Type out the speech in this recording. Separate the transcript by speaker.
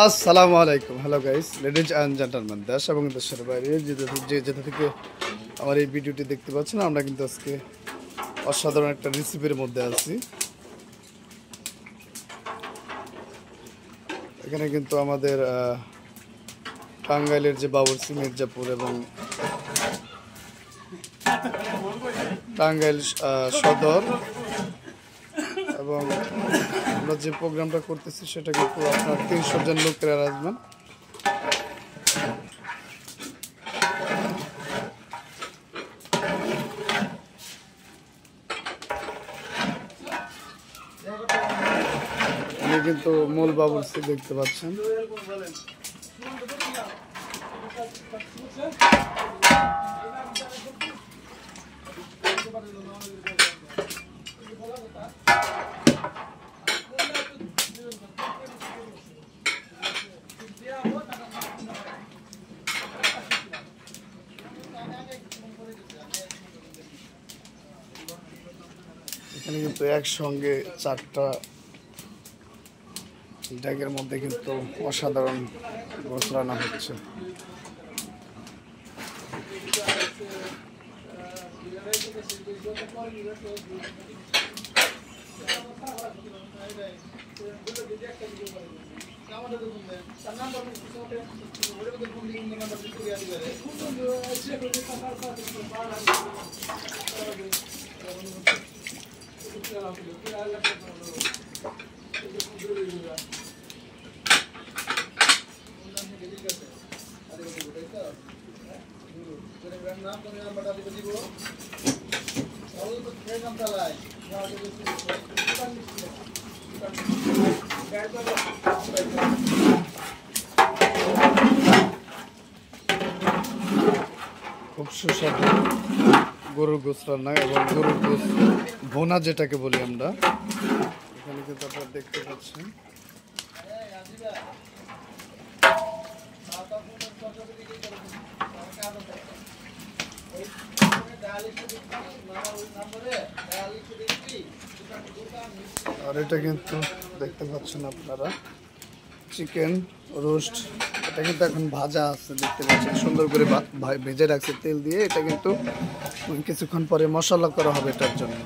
Speaker 1: আসসালামু আলাইকুম। Hello guys, ladies and gentleman, দেশ এবং দেশের বাইরে যেটা থেকে আমার এই ভিডিওটি দেখতে পাচ্ছেন, আমরা কিন্তু আজকে অসাধারণ একটা রেসিপির মধ্যে আছি। এখানে কিন্তু আমাদের টাঙ্গাইলের যে বাবুর্চি মির্জাপুর এবং টাঙ্গাইল সদর এবং আমরা যে প্রোগ্রামটা করতেছি সেটা কিন্তু আপনার 300 জন লোকেরা আসবেন। আপনি কিন্তু মূল বাবুর্চি দেখতে পাচ্ছেন। এখানে কিন্তু একসঙ্গে 4টা ড্যাগের মধ্যে কিন্তু অসাধারণ গোশ রান্না হচ্ছে। খুব সুস্বাদু গরুর গোশ রান্না এবং গরুর গোশ ভোনা যেটাকে বলি আমরা। এখানে কিন্তু আপনারা দেখতে পাচ্ছেন আর এটা কিন্তু দেখতে পাচ্ছেন আপনারা চিকেন রোস্ট। এটা কিন্তু এখন ভাজা আছে, দেখতে পাচ্ছেন সুন্দর করে ভেজে রাখছে তেল দিয়ে। এটা কিন্তু কিছুক্ষণ পরে মশলা করা হবে এটার জন্য।